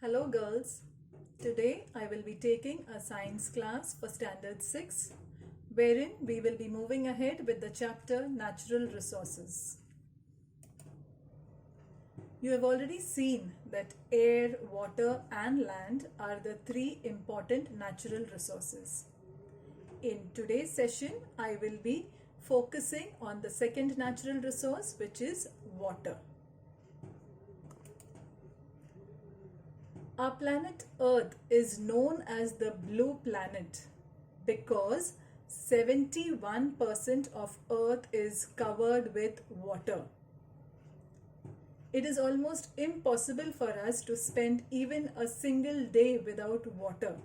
Hello girls, today I will be taking a science class for standard 6 wherein we will be moving ahead with the chapter Natural Resources. You have already seen that air, water and land are the three important natural resources. In today's session, I will be focusing on the second natural resource, which is water. Our planet Earth is known as the blue planet because 71% of Earth is covered with water. It is almost impossible for us to spend even a single day without water.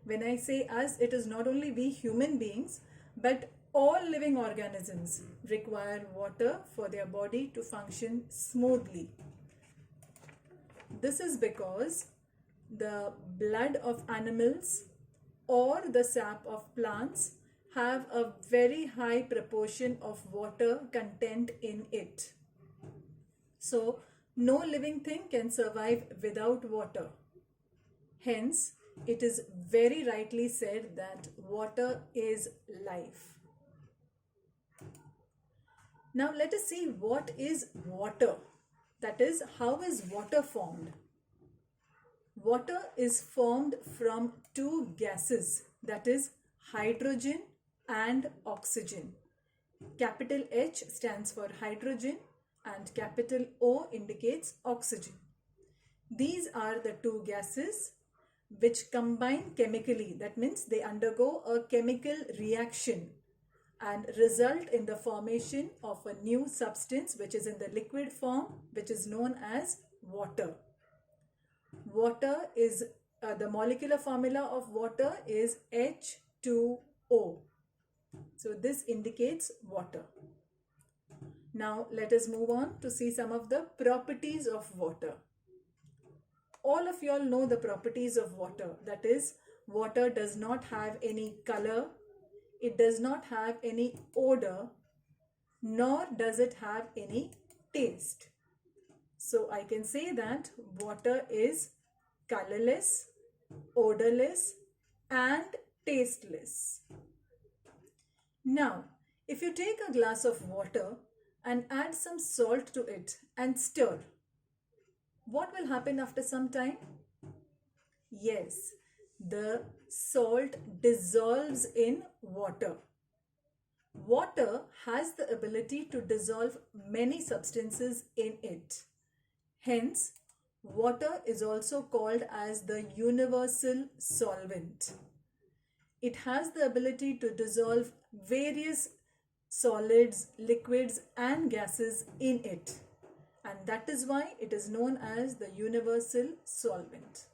When I say us, it is not only we human beings, but all living organisms require water for their body to function smoothly. This is because the blood of animals or the sap of plants have a very high proportion of water content in it. So, no living thing can survive without water. Hence, it is very rightly said that water is life. Now, let us see what is water. That is, how is water formed? Water is formed from two gases, that is hydrogen and oxygen. Capital H stands for hydrogen and capital O indicates oxygen. These are the two gases which combine chemically. That means they undergo a chemical reaction and result in the formation of a new substance which is in the liquid form, which is known as water. Water is, the molecular formula of water is H2O. So this indicates water. Now let us move on to see some of the properties of water. All of you all know the properties of water. That is, water does not have any color, it does not have any odor, nor does it have any taste. So I can say that water is colorless, odorless and tasteless. Now, if you take a glass of water and add some salt to it and stir, what will happen after some time? Yes, the salt dissolves in water. Water has the ability to dissolve many substances in it. Hence, water is also called as the universal solvent. It has the ability to dissolve various solids, liquids and gases in it. And that is why it is known as the universal solvent.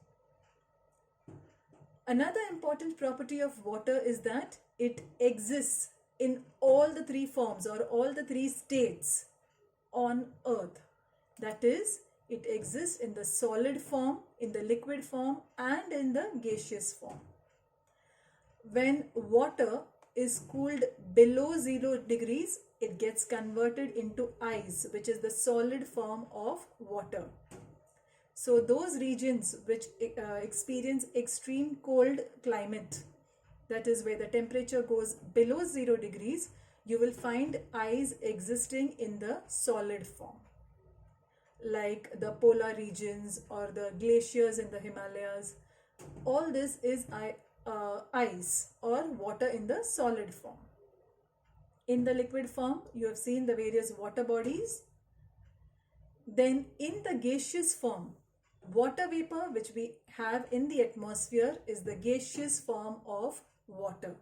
Another important property of water is that it exists in all the three forms or all the three states on earth. That is, it exists in the solid form, in the liquid form and in the gaseous form. When water is cooled below 0 degrees, it gets converted into ice, which is the solid form of water. So those regions which experience extreme cold climate, that is where the temperature goes below 0 degrees, you will find ice existing in the solid form. Like the polar regions or the glaciers in the Himalayas, all this is ice or water in the solid form. In the liquid form, you have seen the various water bodies. Then in the gaseous form, water vapor which we have in the atmosphere is the gaseous form of water.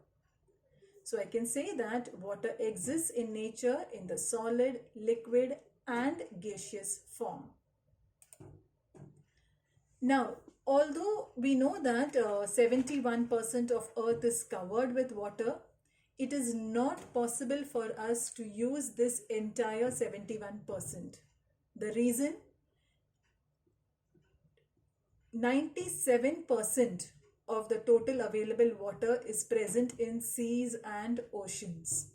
So I can say that water exists in nature in the solid, liquid and gaseous form. Now, although we know that 71% of Earth is covered with water, it is not possible for us to use this entire 71%. The reason? 97% of the total available water is present in seas and oceans.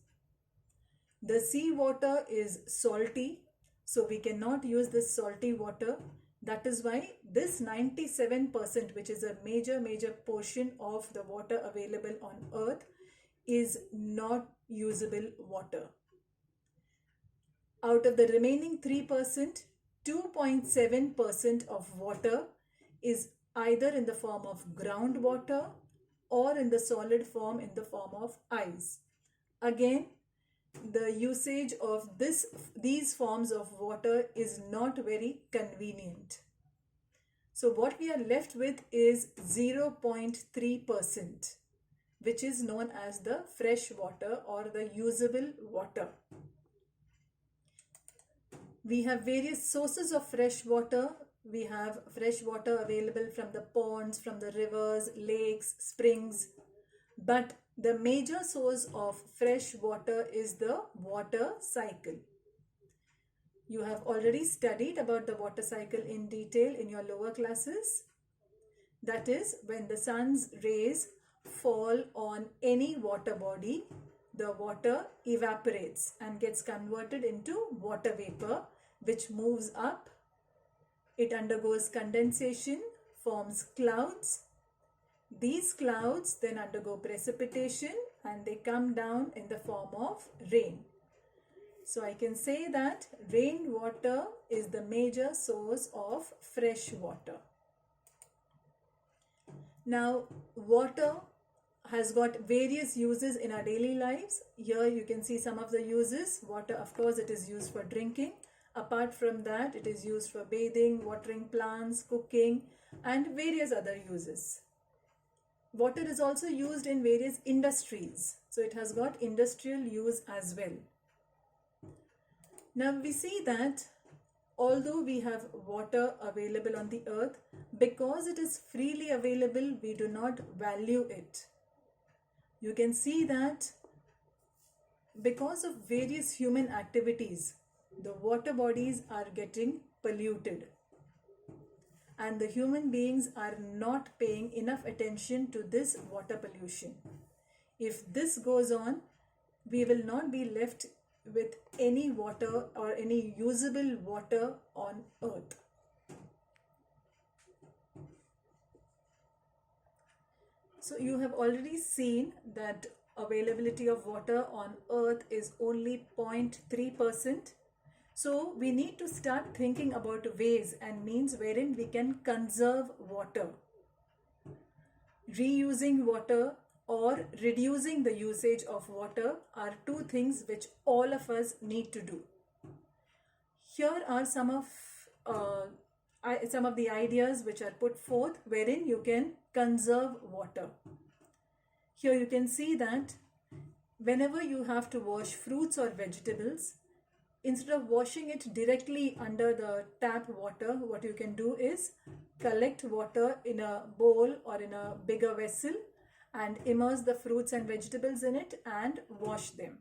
The sea water is salty, so we cannot use this salty water, That is why this 97%, which is a major portion of the water available on earth, is not usable water. Out of the remaining 3%, 2.7% of water is either in the form of groundwater or in the solid form in the form of ice. Again, the usage of these forms of water is not very convenient. So what we are left with is 0.3%, which is known as the fresh water or the usable water. We have various sources of fresh water. We have fresh water available from the ponds, from the rivers, lakes, springs. But the major source of fresh water is the water cycle. You have already studied about the water cycle in detail in your lower classes. That is, when the sun's rays fall on any water body, the water evaporates and gets converted into water vapor, which moves up. It undergoes condensation, forms clouds. These clouds then undergo precipitation and they come down in the form of rain. So I can say that rainwater is the major source of fresh water. Now, water has got various uses in our daily lives. Here you can see some of the uses. Water, of course, it is used for drinking. Apart from that, it is used for bathing, watering plants, cooking, and various other uses. Water is also used in various industries. So it has got industrial use as well. Now we see that although we have water available on the earth, because it is freely available, we do not value it. You can see that because of various human activities, the water bodies are getting polluted. And the human beings are not paying enough attention to this water pollution. If this goes on, we will not be left with any water or any usable water on earth. So you have already seen that availability of water on earth is only 0.3%. So we need to start thinking about ways and means wherein we can conserve water. Reusing water or reducing the usage of water are two things which all of us need to do. Here are some of the ideas which are put forth wherein you can conserve water. Here you can see that whenever you have to wash fruits or vegetables, instead of washing it directly under the tap water, what you can do is collect water in a bowl or in a bigger vessel and immerse the fruits and vegetables in it and wash them.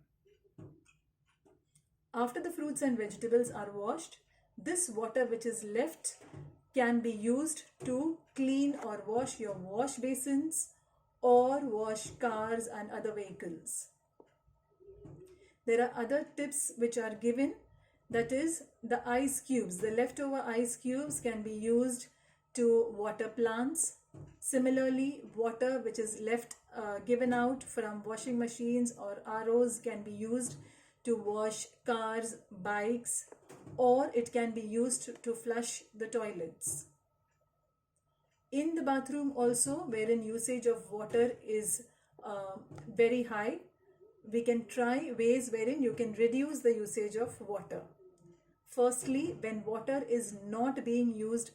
After the fruits and vegetables are washed, this water which is left can be used to clean or wash your wash basins or wash cars and other vehicles. There are other tips which are given, that is the ice cubes. The leftover ice cubes can be used to water plants. Similarly, water which is left given out from washing machines or ROs can be used to wash cars, bikes, or it can be used to flush the toilets. In the bathroom also, wherein usage of water is very high, we can try ways wherein you can reduce the usage of water. Firstly, when water is not being used,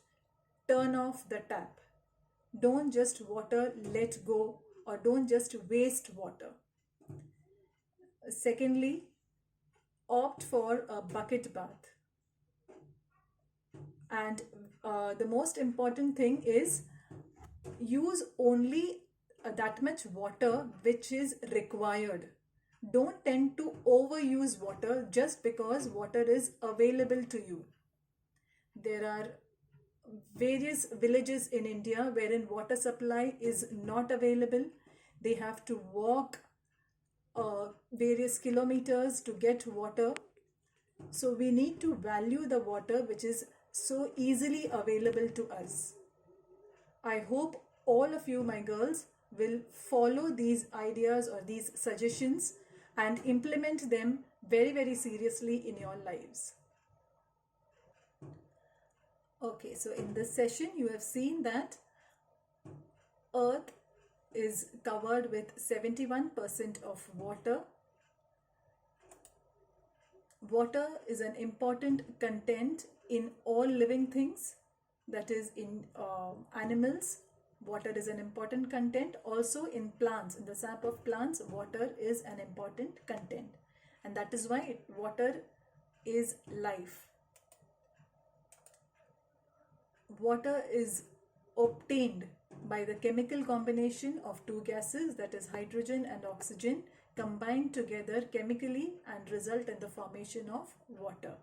turn off the tap. Don't just let go, or don't just waste water. Secondly, opt for a bucket bath. And the most important thing is use only that much water which is required. Don't tend to overuse water just because water is available to you. There are various villages in India wherein water supply is not available. They have to walk various kilometers to get water. So we need to value the water which is so easily available to us. I hope all of you, my girls, will follow these ideas or these suggestions and implement them very, very seriously in your lives. Okay, so in this session, you have seen that Earth is covered with 71% of water. Water is an important content in all living things, that is in animals. Water is an important content. Also in plants, in the sap of plants, water is an important content. And that is why water is life. Water is obtained by the chemical combination of two gases, that is hydrogen and oxygen, combined together chemically and result in the formation of water.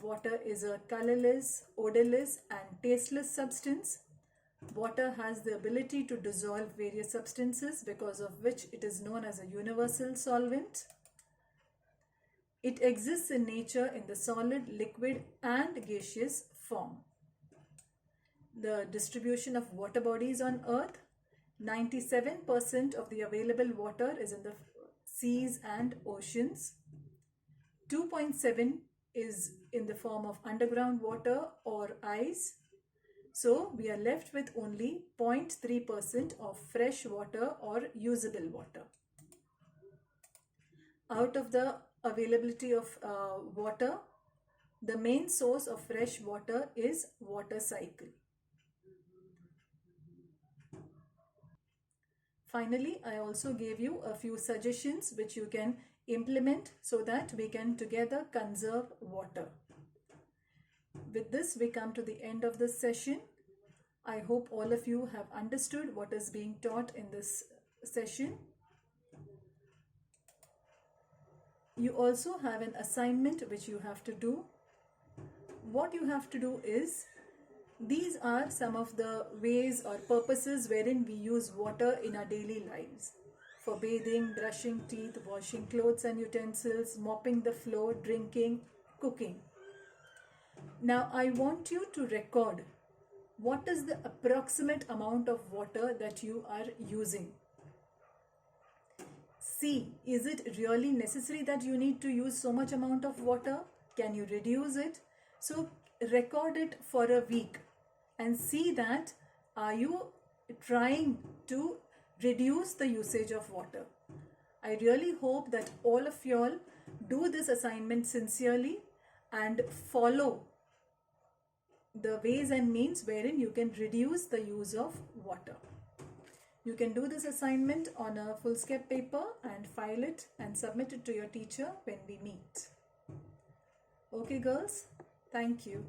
Water is a colorless, odorless and tasteless substance. Water has the ability to dissolve various substances, because of which it is known as a universal solvent. It exists in nature in the solid, liquid and gaseous form. The distribution of water bodies on Earth: 97% of the available water is in the seas and oceans. 2.7 is in the form of underground water or ice. So we are left with only 0.3% of fresh water or usable water. Out of the availability of water, the main source of fresh water is water cycle. Finally, I also gave you a few suggestions which you can implement so that we can together conserve water. With this, we come to the end of this session. I hope all of you have understood what is being taught in this session. You also have an assignment which you have to do. What you have to do is, these are some of the ways or purposes wherein we use water in our daily lives. For bathing, brushing teeth, washing clothes and utensils, mopping the floor, drinking, cooking. Now I want you to record what is the approximate amount of water that you are using. See, is it really necessary that you need to use so much amount of water? Can you reduce it? So record it for a week and see that are you trying to reduce the usage of water. I really hope that all of y'all do this assignment sincerely and follow the ways and means wherein you can reduce the use of water. You can do this assignment on a foolscap paper and file it and submit it to your teacher when we meet. Okay girls, thank you.